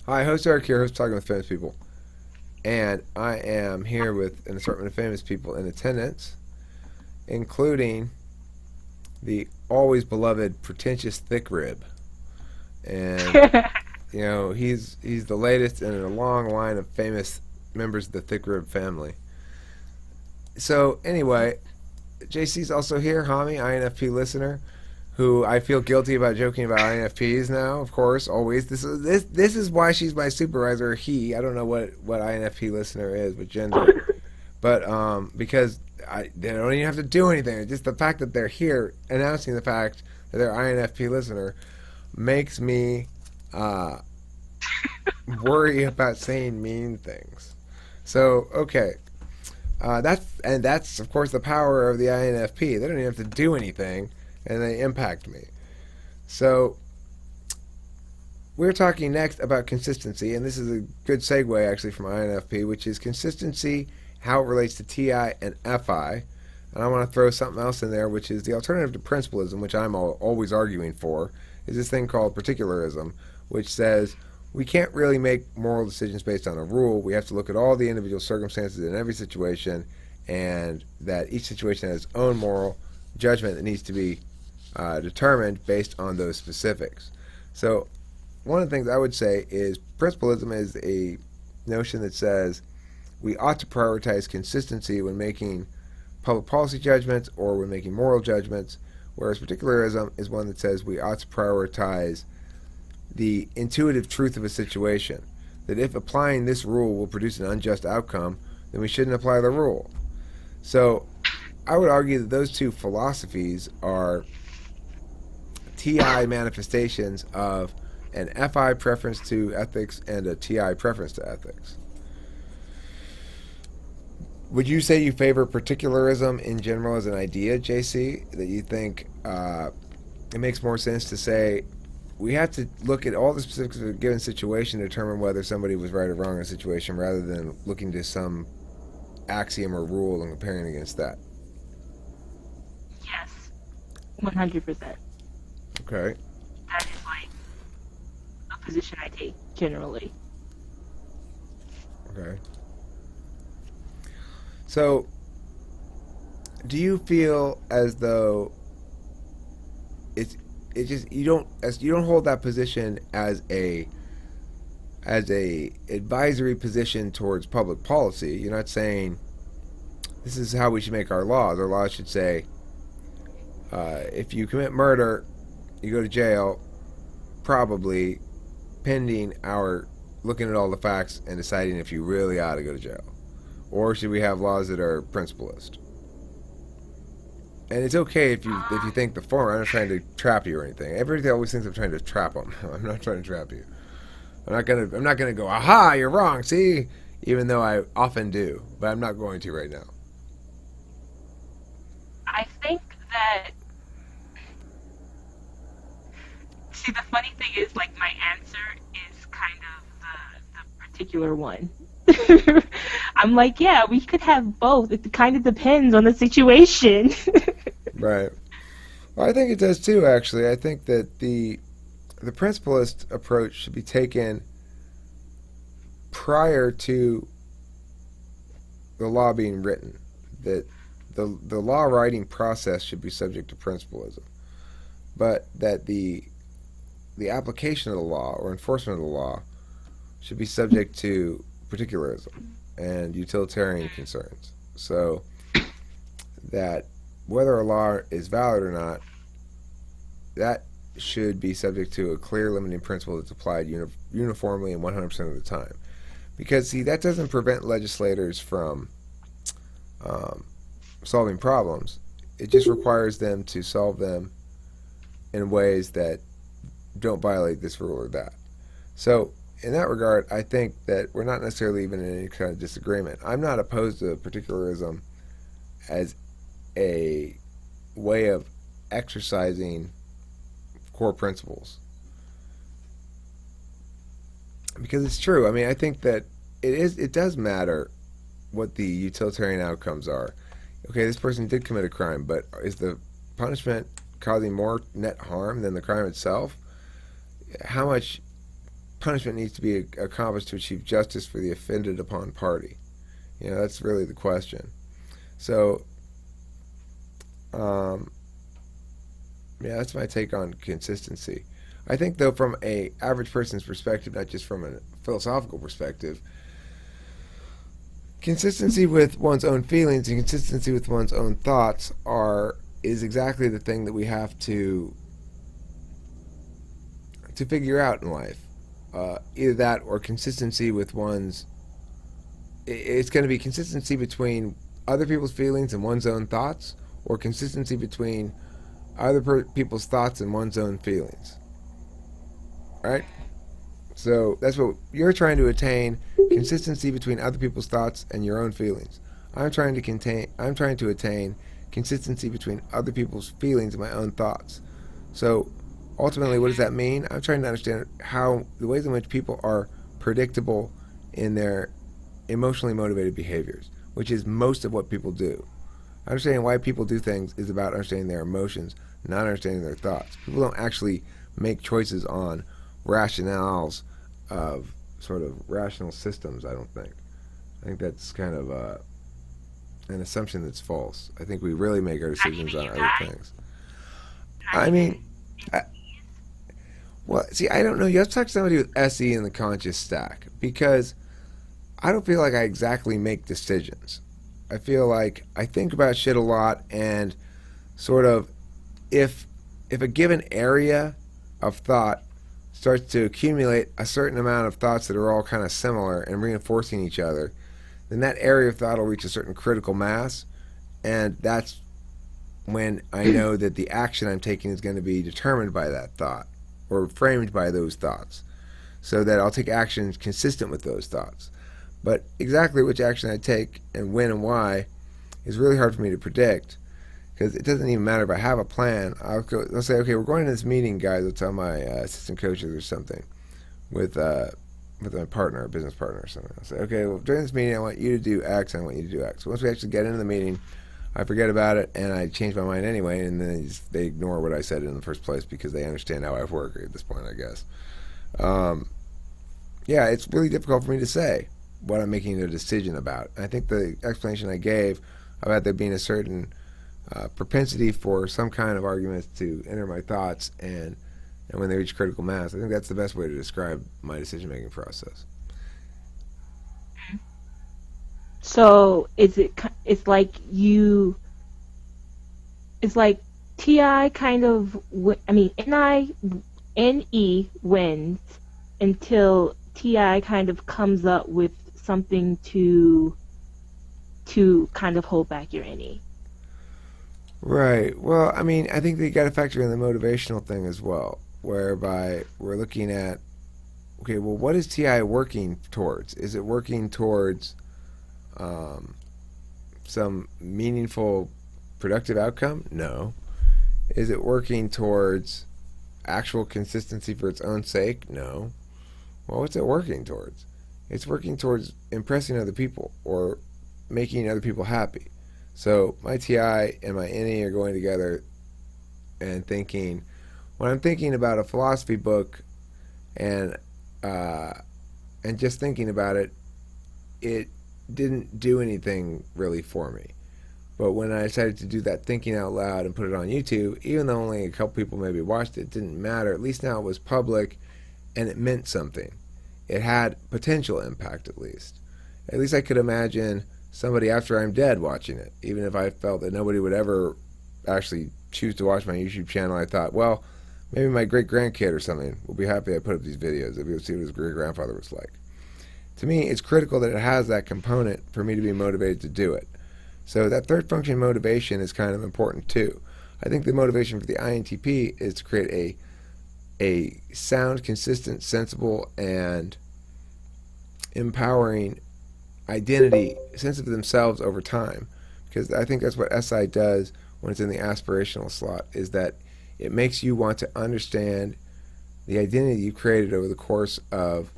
Hi, host Eric here, host Talking with Famous People. And I am here with an assortment of famous people in attendance, including the always beloved pretentious thick rib. And he's the latest in a long line of famous members of the thick rib family. So anyway, JC's also here, Hami, INFP listener, who I feel guilty about joking about INFPs now. Of course, always. This is why she's my supervisor. He, I don't know what INFP listener is, what gender, but because they don't even have to do anything. It's just the fact that they're here announcing the fact that they're INFP listener makes me worry about saying mean things. So okay, that's of course the power of the INFP. They don't even have to do anything, and they impact me. So we're talking next about consistency, and this is a good segue actually from INFP, which is consistency, how it relates to TI and FI. And I want to throw something else in there, which is the alternative to principlism, which I'm always arguing for, is this thing called particularism, which says we can't really make moral decisions based on a rule. We have to look at all the individual circumstances in every situation, and that each situation has its own moral judgment that needs to be determined based on those specifics. So one of the things I would say is principlism is a notion that says we ought to prioritize consistency when making public policy judgments or when making moral judgments, whereas particularism is one that says we ought to prioritize the intuitive truth of a situation, that if applying this rule will produce an unjust outcome, then we shouldn't apply the rule. So I would argue that those two philosophies are TI manifestations of an FI preference to ethics and a TI preference to ethics. Would you say you favor particularism in general as an idea, JC? That you think it makes more sense to say we have to look at all the specifics of a given situation to determine whether somebody was right or wrong in a situation rather than looking to some axiom or rule and comparing against that? Yes, 100%. Okay. That is like a position I take generally. Okay. So, do you feel as though it just you don't hold that position as a advisory position towards public policy? You're not saying this is how we should make our laws. Our laws should say if you commit murder, you go to jail, probably pending our looking at all the facts and deciding if you really ought to go to jail. Or should we have laws that are principlist? And it's okay if you think the former. I'm not trying to trap you or anything. Everybody always thinks I'm trying to trap them. I'm not trying to trap you. I'm not gonna go. Aha! You're wrong. See, even though I often do, but I'm not going to right now. I think that, see, the funny thing is, like, my answer is kind of the particular one. I'm like, yeah, we could have both. It kind of depends on the situation. Right. Well, I think it does too. Actually, I think that the principlist approach should be taken prior to the law being written. That the law writing process should be subject to principlism, but that the application of the law or enforcement of the law should be subject to particularism and utilitarian concerns. So that whether a law is valid or not, that should be subject to a clear limiting principle that's applied uniformly and 100% of the time. Because, see, that doesn't prevent legislators from solving problems. It just requires them to solve them in ways that don't violate this rule or that. So, in that regard, I think that we're not necessarily even in any kind of disagreement. I'm not opposed to particularism as a way of exercising core principles. Because it's true. I mean, I think that it does matter what the utilitarian outcomes are. Okay, this person did commit a crime, but is the punishment causing more net harm than the crime itself? How much punishment needs to be accomplished to achieve justice for the offended upon party. That's really the question. So, yeah, that's my take on consistency. I think, though, from a average person's perspective, not just from a philosophical perspective, consistency with one's own feelings and consistency with one's own thoughts is exactly the thing that we have to figure out in life. Either that or consistency with one's. It's going to be consistency between other people's feelings and one's own thoughts, or consistency between other people's thoughts and one's own feelings. Right? So that's what you're trying to attain: consistency between other people's thoughts and your own feelings. I'm trying to attain consistency between other people's feelings and my own thoughts. So ultimately, what does that mean? I'm trying to understand how the ways in which people are predictable in their emotionally motivated behaviors, which is most of what people do. Understanding why people do things is about understanding their emotions, not understanding their thoughts. People don't actually make choices on rationales of sort of rational systems, I don't think. I think that's kind of an assumption that's false. I think we really make our decisions on other things. I mean, well, see, I don't know. You have to talk to somebody with SE in the conscious stack, because I don't feel like I exactly make decisions. I feel like I think about shit a lot, and sort of if a given area of thought starts to accumulate a certain amount of thoughts that are all kind of similar and reinforcing each other, then that area of thought will reach a certain critical mass, and that's when I know that the action I'm taking is going to be determined by that thought or framed by those thoughts, so that I'll take actions consistent with those thoughts. But exactly which action I take and when and why is really hard for me to predict, because it doesn't even matter if I have a plan. I'll say, okay, we're going to this meeting, guys. I'll tell my assistant coaches or something with my partner, a business partner or something. I'll say, okay, well, during this meeting, I want you to do X, and I want you to do X. So once we actually get into the meeting, I forget about it, and I change my mind anyway, and then they ignore what I said in the first place because they understand how I work at this point, I guess. Yeah, it's really difficult for me to say what I'm making a decision about. I think the explanation I gave about there being a certain propensity for some kind of arguments to enter my thoughts, and when they reach critical mass, I think that's the best way to describe my decision-making process. So it's like TI kind of, NE wins until TI kind of comes up with something to kind of hold back your NE. Right. Well, I mean, I think that you got to factor in the motivational thing as well, whereby we're looking at, okay, well, what is TI working towards? Is it working towards some meaningful, productive outcome? No. Is it working towards actual consistency for its own sake? No. Well, what's it working towards? It's working towards impressing other people or making other people happy. So my TI and my NE are going together and thinking, when I'm thinking about a philosophy book and just thinking about it, it didn't do anything really for me. But when I decided to do that thinking out loud and put it on YouTube, even though only a couple people maybe watched it, it didn't matter. At least now it was public and it meant something. It had potential impact, at least. At least I could imagine somebody after I'm dead watching it, even if I felt that nobody would ever actually choose to watch my YouTube channel. I thought, well, maybe my great-grandkid or something will be happy I put up these videos. They'll be able to see what his great-grandfather was like. To me, it's critical that it has that component for me to be motivated to do it. So that third function, motivation, is kind of important too. I think the motivation for the INTP is to create a sound, consistent, sensible, and empowering identity, sense of themselves over time. Because I think that's what SI does when it's in the aspirational slot, is that it makes you want to understand the identity you created over the course of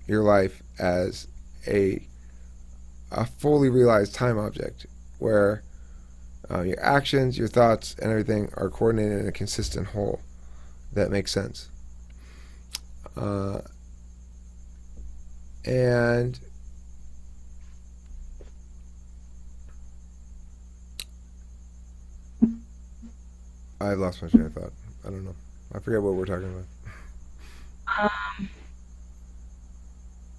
your life as a fully realized time object, where your actions, your thoughts, and everything are coordinated in a consistent whole that makes sense. And I've lost my train of thought. I don't know. I forget what we're talking about. Um,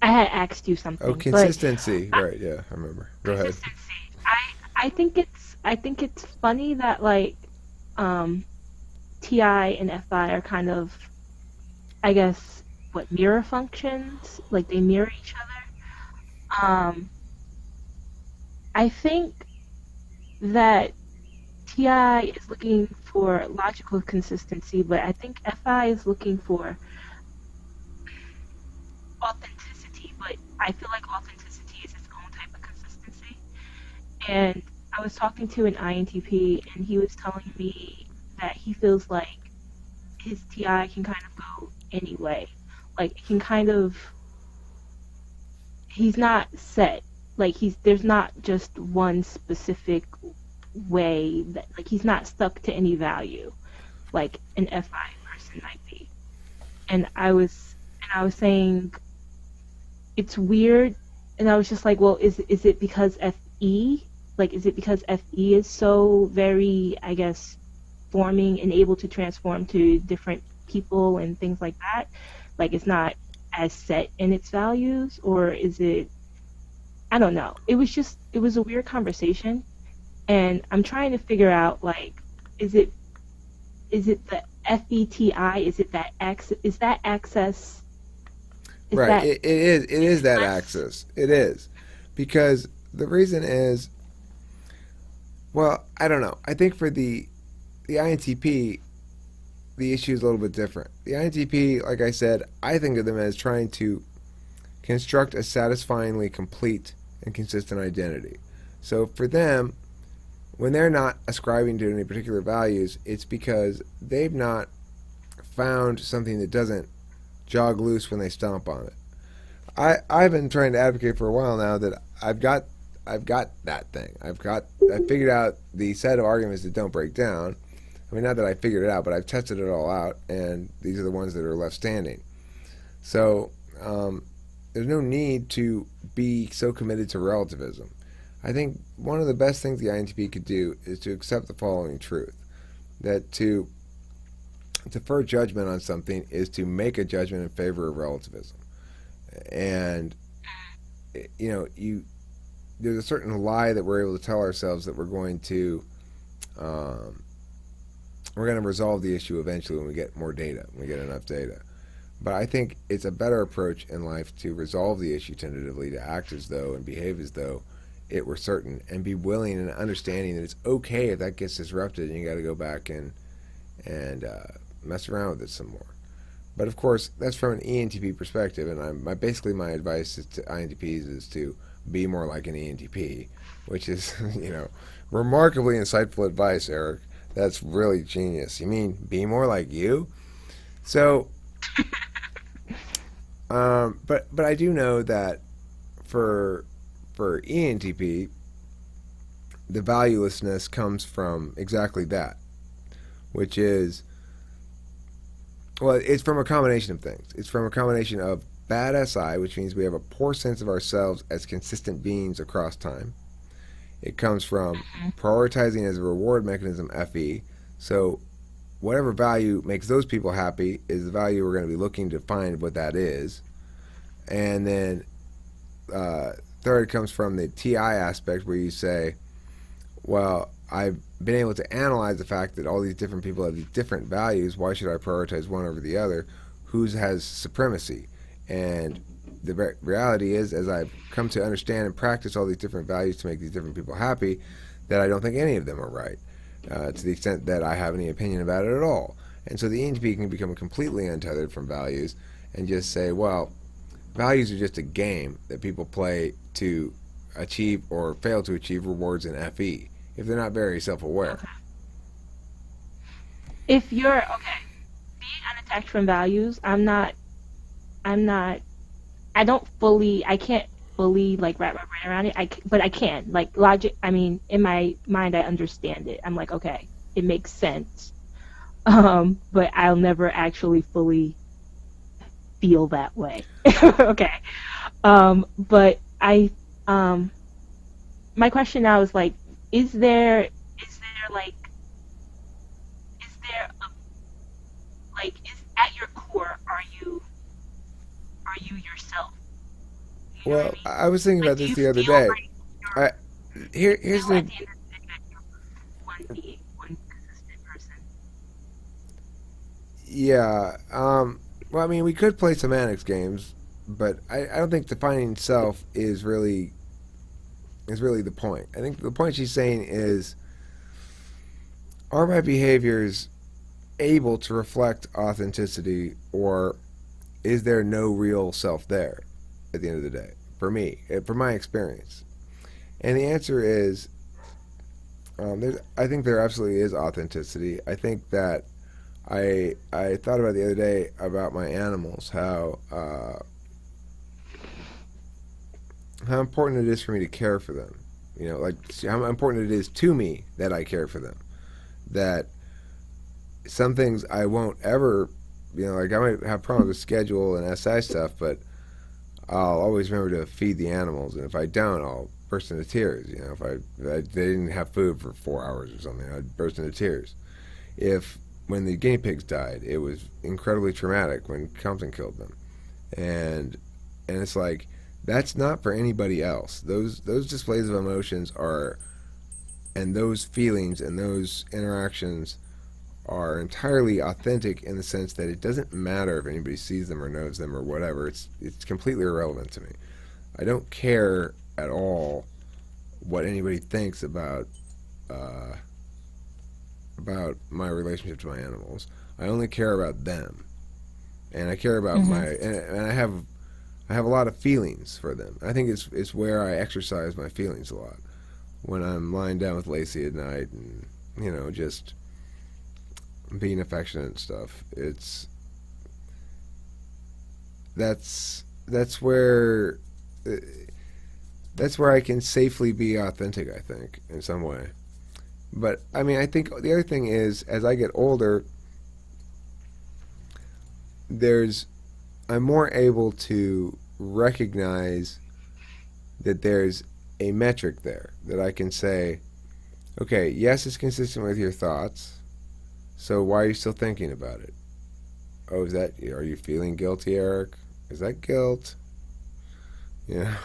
I had asked you Oh, something, but consistency. uh, Right, yeah, I remember. Go ahead. consistency. I think it's funny that like um TI and FI are kind of, I guess, what, mirror functions, like they mirror each other. I think that TI is looking for logical consistency, but I think FI is looking for authenticity, but I feel like authenticity is its own type of consistency. And I was talking to an INTP, and he was telling me that he feels like his TI can kind of go anyway. Like, it can kind of, he's not set. Like, there's not just one specific way that, like, he's not stuck to any value, like an FI person might be. And I was saying it's weird, and I was just like, well, is it because FE, like, is it because FE is so very, I guess, forming and able to transform to different people and things like that, like it's not as set in its values, or is it, I don't know. It was a weird conversation, and I'm trying to figure out, like, is it is it the FETI, is it that X, is that access, is Right, that it is that useless? axis. It is. Because the reason is, well, I don't know. I think for the INTP, the issue is a little bit different. The INTP, like I said, I think of them as trying to construct a satisfyingly complete and consistent identity. So for them, when they're not ascribing to any particular values, it's because they've not found something that doesn't jog loose when they stomp on it. I've been trying to advocate for a while now that I've got that thing. I figured out the set of arguments that don't break down. I mean, not that I figured it out, but I've tested it all out, and these are the ones that are left standing. So there's no need to be so committed to relativism. I think one of the best things the INTP could do is to accept the following truth: that to defer judgment on something is to make a judgment in favor of relativism. And you there's a certain lie that we're able to tell ourselves that um, we're going to resolve the issue eventually when we get more data, when we get enough data. But I think it's a better approach in life to resolve the issue tentatively, to act as though and behave as though it were certain, and be willing and understanding that it's okay if that gets disrupted and you got to go back and mess around with it some more. But of course, that's from an ENTP perspective, and basically my advice to INTPs is to be more like an ENTP, which is remarkably insightful advice, Eric. That's really genius. You mean be more like you? So, but I do know that for ENTP, the valuelessness comes from exactly that, which is, well, it's from a combination of things. It's from a combination of bad SI, which means we have a poor sense of ourselves as consistent beings across time. It comes from prioritizing as a reward mechanism FE. So whatever value makes those people happy is the value we're going to be looking to find what that is. And then third comes from the TI aspect, where you say, well, I've been able to analyze the fact that all these different people have these different values. Why should I prioritize one over the other? Whose has supremacy? And the reality is, as I've come to understand and practice all these different values to make these different people happy, that I don't think any of them are right, to the extent that I have any opinion about it at all. And so the ENTP can become completely untethered from values and just say, well, values are just a game that people play to achieve or fail to achieve rewards in FE, if they're not very self-aware. Okay. If you're okay, being unattached from values, I'm not, I can't fully like wrap my brain around it. But I can, like, logic. I mean, in my mind, I understand it. I'm like, okay, it makes sense. But I'll never actually fully feel that way. Okay. But um, my question now is like, is there a, like, is at your core, are you yourself? You know what I Well, mean? I was thinking Like, about do this you the other feel day. like you're I here's still at the the end of the day that you're one being, one consistent person? yeah. Well, I mean, we could play semantics games, but I don't think defining self is really the point. I think the point she's saying is, are my behaviors able to reflect authenticity, or is there no real self there at the end of the day? For me, from my experience, and the answer is, I think there absolutely is authenticity. I think that I thought about the other day about my animals, how important it is for me to care for them. You know, like how important it is to me that I care for them. That some things I won't ever, you know, like I might have problems with schedule and SI stuff, but I'll always remember to feed the animals, and if I don't, I'll burst into tears. You know, if they didn't have food for 4 hours or something, I'd burst into tears. If when the guinea pigs died, it was incredibly traumatic when Compton killed them, and it's like that's not for anybody else. Those displays of emotions are, and those feelings and those interactions are entirely authentic in the sense that it doesn't matter if anybody sees them or knows them or whatever. It's completely irrelevant to me. I don't care at all what anybody thinks uh, about my relationship to my animals. I only care about them, and I care about Mm-hmm. my and I have a lot of feelings for them. I think it's where I exercise my feelings a lot when I'm lying down with Lacey at night and just being affectionate and stuff. It's that's where that's where I can safely be authentic. I think in some way. But I mean, I think the other thing is, as I get older, there's I'm more able to recognize that there's a metric there that I can say, okay, yes, it's consistent with your thoughts. So why are you still thinking about it? Oh, are you feeling guilty, Eric? Is that guilt? You know,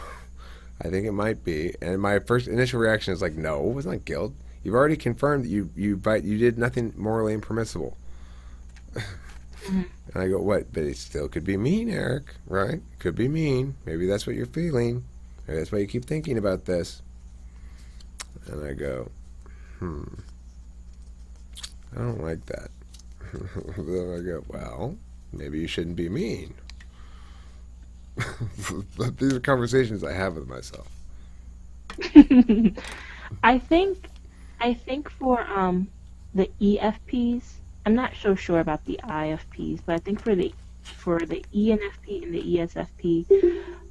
I think it might be. And my first initial reaction is like, no, it's not guilt. You've already confirmed that you did nothing morally impermissible. Mm-hmm. And I go, what? But it still could be mean, Eric, right? Could be mean. Maybe that's what you're feeling. Maybe that's why you keep thinking about this. And I go, I don't like that. Then I go, well, maybe you shouldn't be mean. But these are conversations I have with myself. I think I think for the EFPs, I'm not so sure about the IFPs, but I think for the ENFP and the ESFP,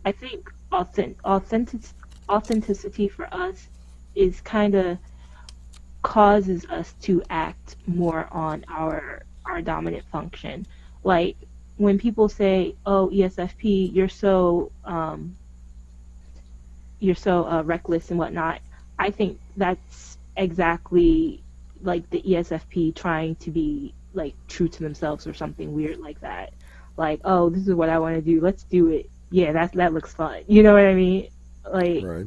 I think authenticity for us is kind of causes us to act more on our dominant function. Like when people say, "Oh, ESFP, you're so reckless and whatnot." I think that's exactly like the ESFP trying to be like true to themselves or something weird like that. Like, oh, this is what I want to do. Let's do it. Yeah, that looks fun. You know what I mean? Like, Right.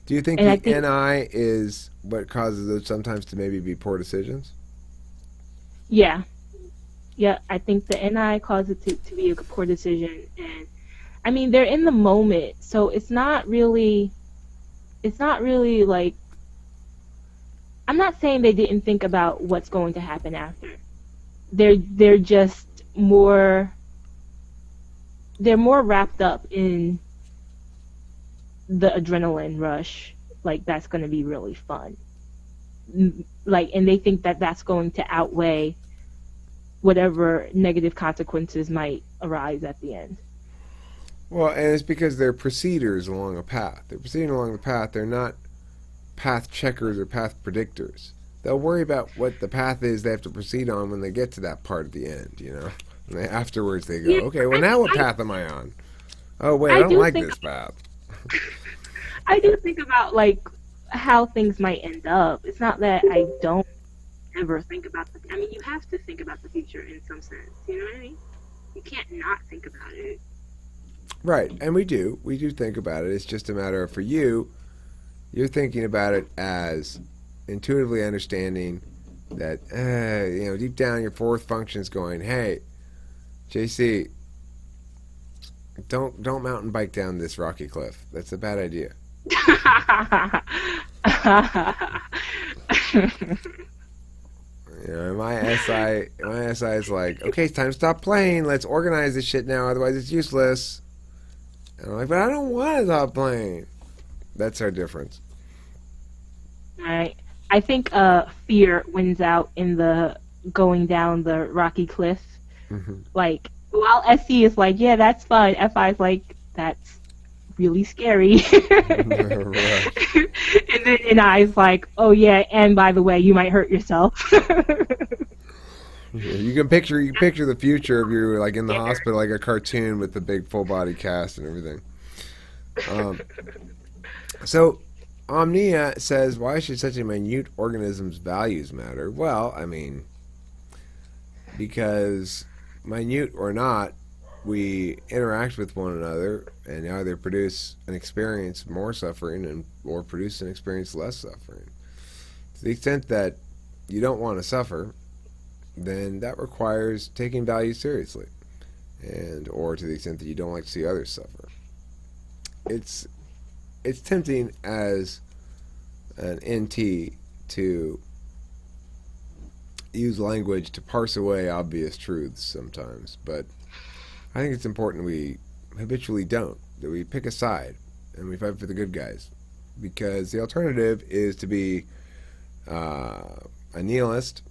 Do you think and I the think NI is what causes those sometimes to maybe be poor decisions? yeah, yeah. I think the NI caused it to be a poor decision, and I mean they're in the moment, so it's not really like I'm not saying they didn't think about what's going to happen after. They're just more they're more wrapped up in the adrenaline rush. Like that's going to be really fun. Like, and they think that that's going to outweigh whatever negative consequences might arise at the end. Well, and it's because they're proceeders along a path. They're proceeding along the path. They're not path checkers or path predictors. They'll worry about what the path is they have to proceed on when they get to that part at the end, And afterwards they go, Yeah, okay, well, now what path am I on? Oh wait, I I don't do like think this path. I do think about like how things might end up. It's not that I don't ever think about the. I mean, you have to think about the future in some sense. You know what I mean? You can't not think about it. Right, and we do think about it. It's just a matter of, for you, you're thinking about it as intuitively understanding that, deep down your fourth function's going, hey, JC, don't mountain bike down this rocky cliff. That's a bad idea. My SI is like, okay, it's time to stop playing. Let's organize this shit now, otherwise it's useless. And I'm like, but I don't want to stop playing. That's our difference. Right. I think fear wins out in the going down the rocky cliff. Hmm. Like while SC is like, yeah, that's fun. FI is like, that's really scary. Right. And then and I's like, oh yeah, and by the way, you might hurt yourself. Yeah, you can picture the future of you like in the hospital, like a cartoon with the big full body cast and everything. Um, so Omnia says, why should such a minute organism's values matter? Well, I mean, because minute or not, we interact with one another and either produce and experience more suffering or produce and experience less suffering. To the extent that you don't want to suffer, then that requires taking values seriously, and or to the extent that you don't like to see others suffer. It's it's tempting as an NT to use language to parse away obvious truths sometimes, but I think it's important we habitually don't, that we pick a side and we fight for the good guys, because the alternative is to be a nihilist,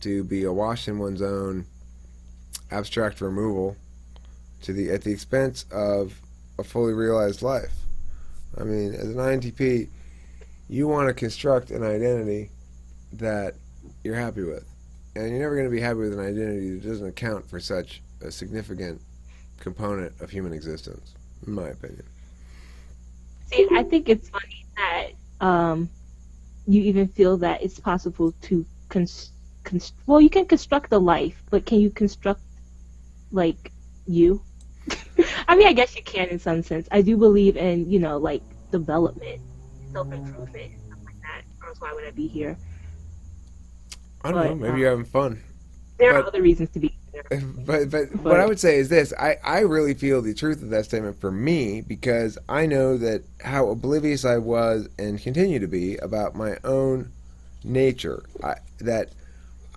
to be awash in one's own abstract removal at the expense of a fully realized life. I mean, as an INTP, you want to construct an identity that you're happy with, and you're never going to be happy with an identity that doesn't account for such a significant component of human existence, in my opinion. See, I think it's funny that you even feel that it's possible to well, you can construct a life, but can you construct like you? I mean, I guess you can in some sense. I do believe in, like development, self-improvement, and stuff like that. Or else why would I be here? I don't know. But Maybe you're having fun, there are but other reasons to be here. but what I But would say is this: I really feel the truth of that statement for me, because I know that how oblivious I was and continue to be about my own nature. That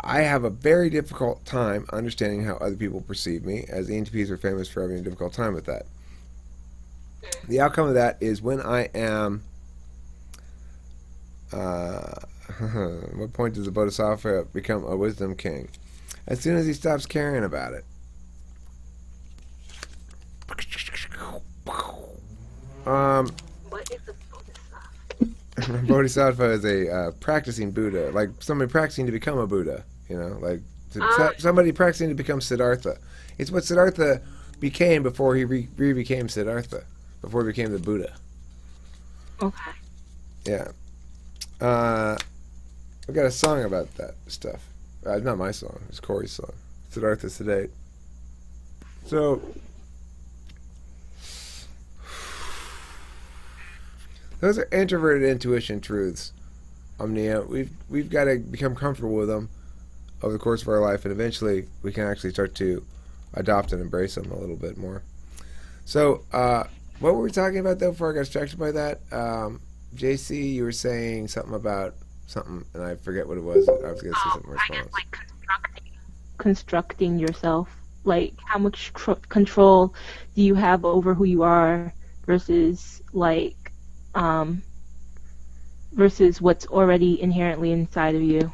I have a very difficult time understanding how other people perceive me, as the ENTPs are famous for having a difficult time with that. The outcome of that is when I am. What point does the Bodhisattva become a wisdom king? As soon as he stops caring about it. what is the bonus? Bodhisattva is a practicing Buddha, like somebody practicing to become a Buddha. Like somebody practicing to become Siddhartha. It's what Siddhartha became before he became Siddhartha, before he became the Buddha. Okay. Yeah. I've got a song about that stuff. Not my song. It's Corey's song. Siddhartha Sedate. So, those are introverted intuition truths, Omnia. We've got to become comfortable with them over the course of our life, and eventually we can actually start to adopt and embrace them a little bit more. So, what were we talking about though before I got distracted by that? JC, you were saying something about something, and I forget what it was. I was going to say something in I guess response. like constructing yourself. Like how much control do you have over who you are versus versus what's already inherently inside of you.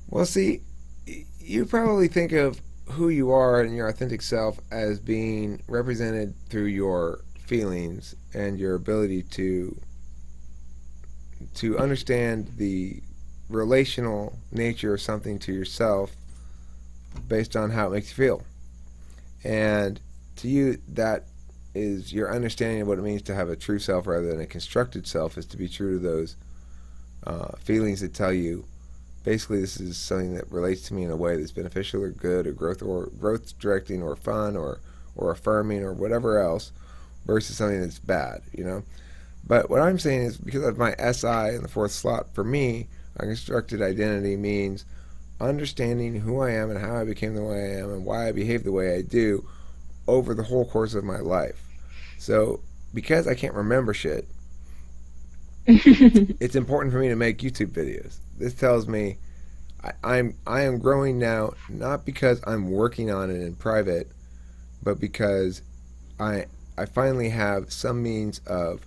Well, see, you probably think of who you are and your authentic self as being represented through your feelings and your ability to understand the relational nature of something to yourself based on how it makes you feel. And to you, that is your understanding of what it means to have a true self rather than a constructed self, is to be true to those feelings that tell you, basically, this is something that relates to me in a way that's beneficial or good or growth directing or fun or affirming or whatever else, versus something that's bad, you know. But what I'm saying is, because of my SI in the fourth slot, for me, unconstructed identity means understanding who I am and how I became the way I am and why I behave the way I do over the whole course of my life. So, because I can't remember shit, it's important for me to make YouTube videos. This tells me I am growing now, not because I'm working on it in private, but because I finally have some means of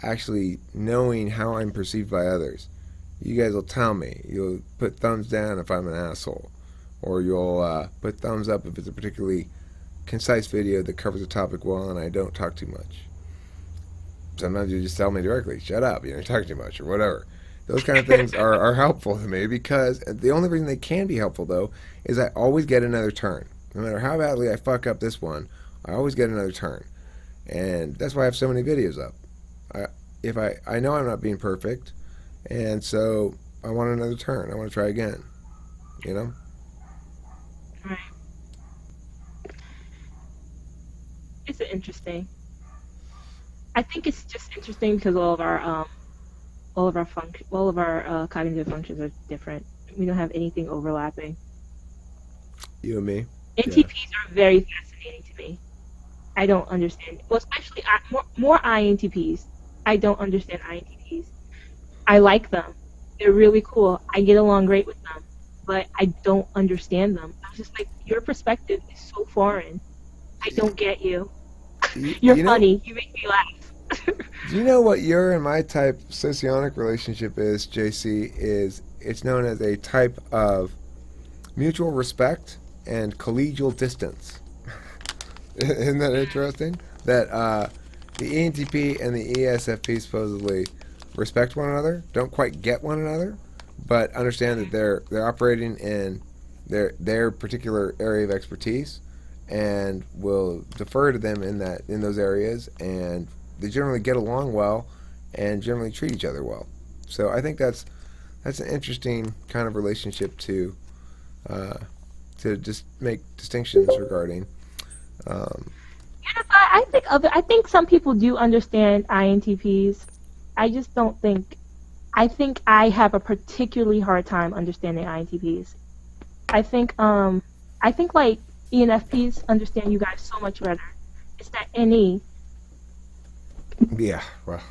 actually knowing how I'm perceived by others. You guys will tell me. You'll put thumbs down if I'm an asshole, or you'll put thumbs up if it's a particularly concise video that covers a topic well and I don't talk too much. Sometimes you just tell me directly, shut up, you talk too much, or whatever. Those kind of things are helpful to me, because the only reason they can be helpful, though, is I always get another turn. No matter how badly I fuck up this one, I always get another turn. And that's why I have so many videos up. I know I'm not being perfect, and so I want another turn. I want to try again, you know? Right. It's interesting. I think it's just interesting because all of our cognitive functions are different. We don't have anything overlapping. You and me. NTPs are very fascinating to me. I don't understand. Well, especially more INTPs. I don't understand INTPs. I like them. They're really cool. I get along great with them, but I don't understand them. I'm just like, your perspective is so foreign. I don't get you. You're funny. You make me laugh. Do you know what your and my type socionic relationship is, JC? It's known as a type of mutual respect and collegial distance. Isn't that interesting? That the ENTP and the ESFP supposedly respect one another, don't quite get one another, but understand that they're operating in their particular area of expertise, and will defer to them in those areas, and they generally get along well and generally treat each other well. So I think that's an interesting kind of relationship to just make distinctions regarding. I think some people do understand INTPs. I just don't think. I think I have a particularly hard time understanding INTPs. I think like ENFPs understand you guys so much better. It's that NE. Yeah, well,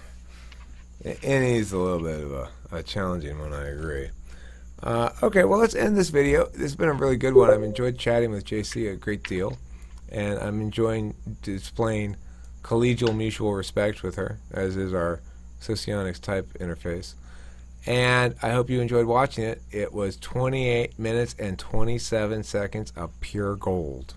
NE is a little bit of a challenging one, I agree. Okay, well, let's end this video. This has been a really good one. I've enjoyed chatting with JC a great deal, and I'm enjoying displaying collegial mutual respect with her, as is our Socionics type interface. And I hope you enjoyed watching it. It was 28 minutes and 27 seconds of pure gold.